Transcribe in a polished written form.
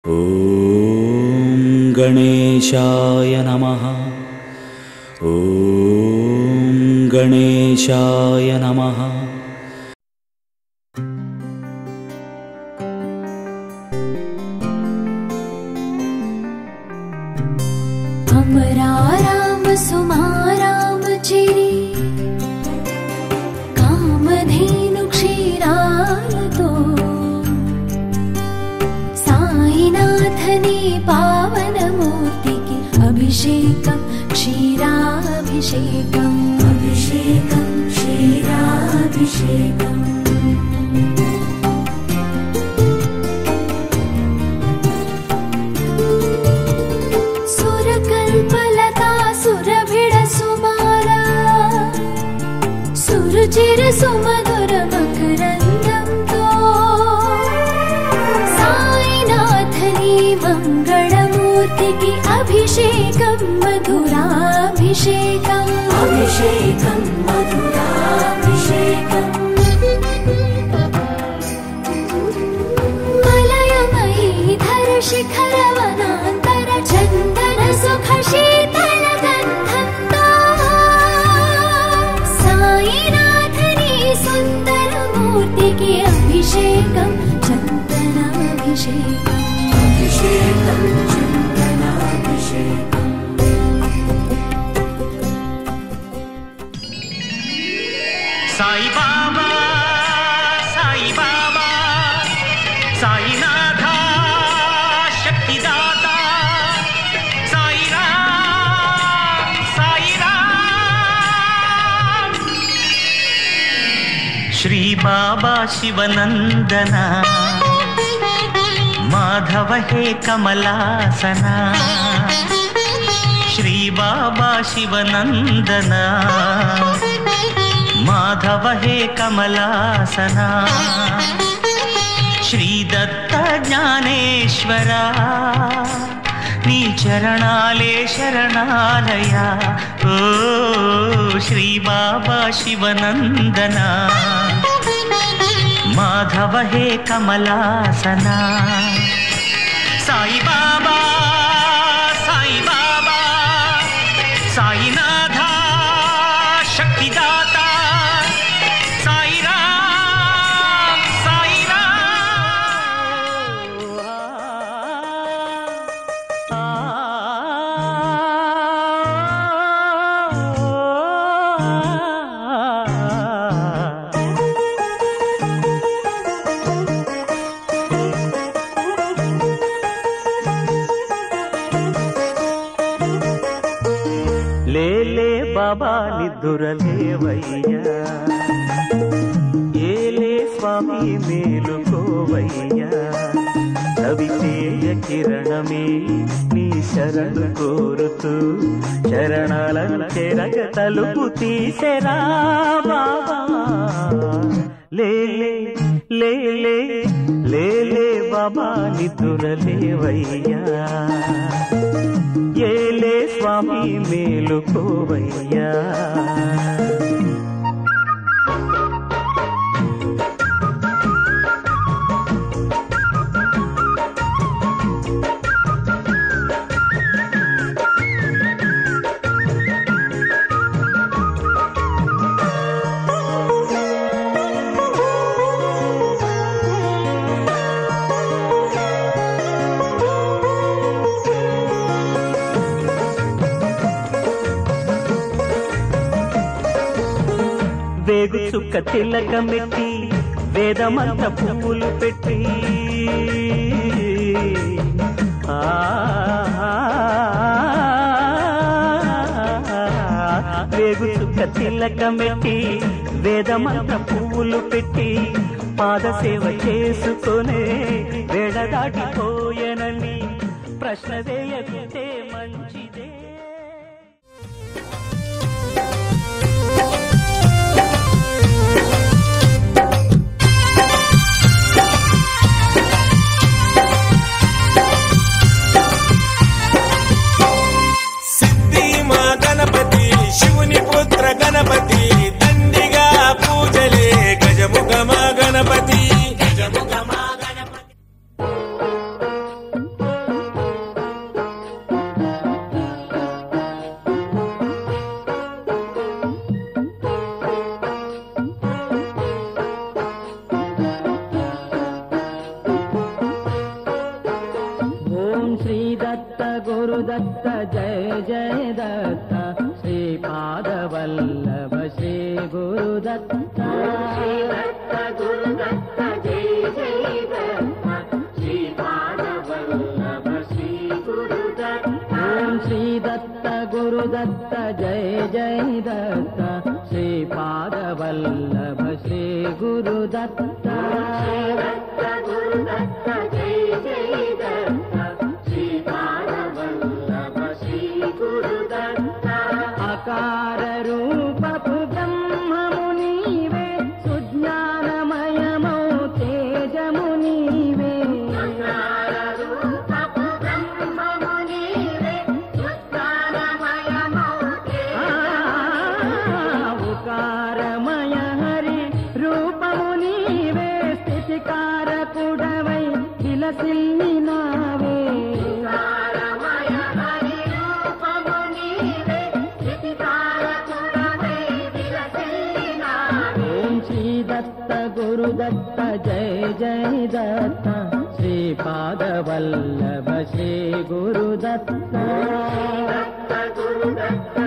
ॐ गणेशाय नमः। ॐ गणेशाय नमः। अमरा राम सुमाराम चिरी कामधेनु क्षीरालतो साईनाथने पावन मूर्तिके अभिषेकं क्षीराभिषेकम् अभिषेकं क्षीराभिषेकम् सुरुचिर सुमधुर मकरन्दंतो साईनाथनी मंगलमूर्तिकी अभिषेकं मधुराभिषेकम् अभिषेकं मधुराभिषेकम् मलयमयीधर शिखर वनान्तर चन्दन सुख शीतल गन्धन्तो साईनाथनी सुन्दर मूर्तिके अभिषेकं चन्दनाभिषेकम् अभिषेकं चन्दनाभिषेकम्। साई बाबा साई बाबा साईनाथा शक्तिदाता साई राम साई राम। श्री बाबा शिवनंदना माधव हे कमलासना। श्री बाबा शिवनंदना माधव हे कमलासना। श्री दत्त ज्ञानेश्वरा नी चरणाले शरणालया। ओ श्री बाबा शिवनंदना माधव हे कमलासना। साई बाबा साई बाबा साईनाथा शक्तिदाता साई राम साई ले बाबा निद्దురలేవయ్యా ఏలే స్వామి మేలుకోవయ్యా। కవితేయ కిరణమే నీ శరణు కోరుతూ చరణాలను చెరగ తలుపు తీసెరా బాబా। లేలే లేలే లేలే బాబా నిద్దురలేవయ్యా ఏలే స్వామి మేలుకోవయ్యా। వేగు చుక్క తిలకమెట్టి వేదమంత్ర పువ్వులు పెట్టి వేగు చుక్క తిలకమెట్టి వేదమంత్ర పువ్వులు పెట్టి పాదసేవ చేసుకునే వేడ దాటిపోయనని ప్రశ్న వేయకుంటే మంచిదే। शिवनि पुत्र गणपति दंडिगा पूजले गजमुखमा गणपति गजमुखमा गणपति। दत्त गुरुदत्त जय जय दत्त श्रीपादवल्लभ श्री गुरुदत्त श्री दत्त गुरुदत्त जय जय दत्त श्रीपादवल्लभ श्री गुरुदत्त ओम श्री दत्त गुरुदत्त जय जय दत्त श्रीपादवल्लभ श्री गुरुदत्त श्री दत्त गुरुदत्त जय जय दत्त श्रीपादवल्लभ श्री गुरुदत्त अकार रूपपु ब्रह्ममु नीवे सुज्ञानमयमौ तेजमु नीवे अकार रूपपु ब्रह्ममु नीवे सुज्ञानमयमौ उकारमय हरि रूपमु नीवे स्थितिकारकुडवै विलसिल्लि नावे उकारमय हरि रूपमु नीवे स्थितिकारकुडवै विलसिल्लि नावे ओम श्री दत्त गुरुदत्त जय जय दत्त श्रीपादवल्लभ श्री गुरुदत्त दत्त गुरुदत्त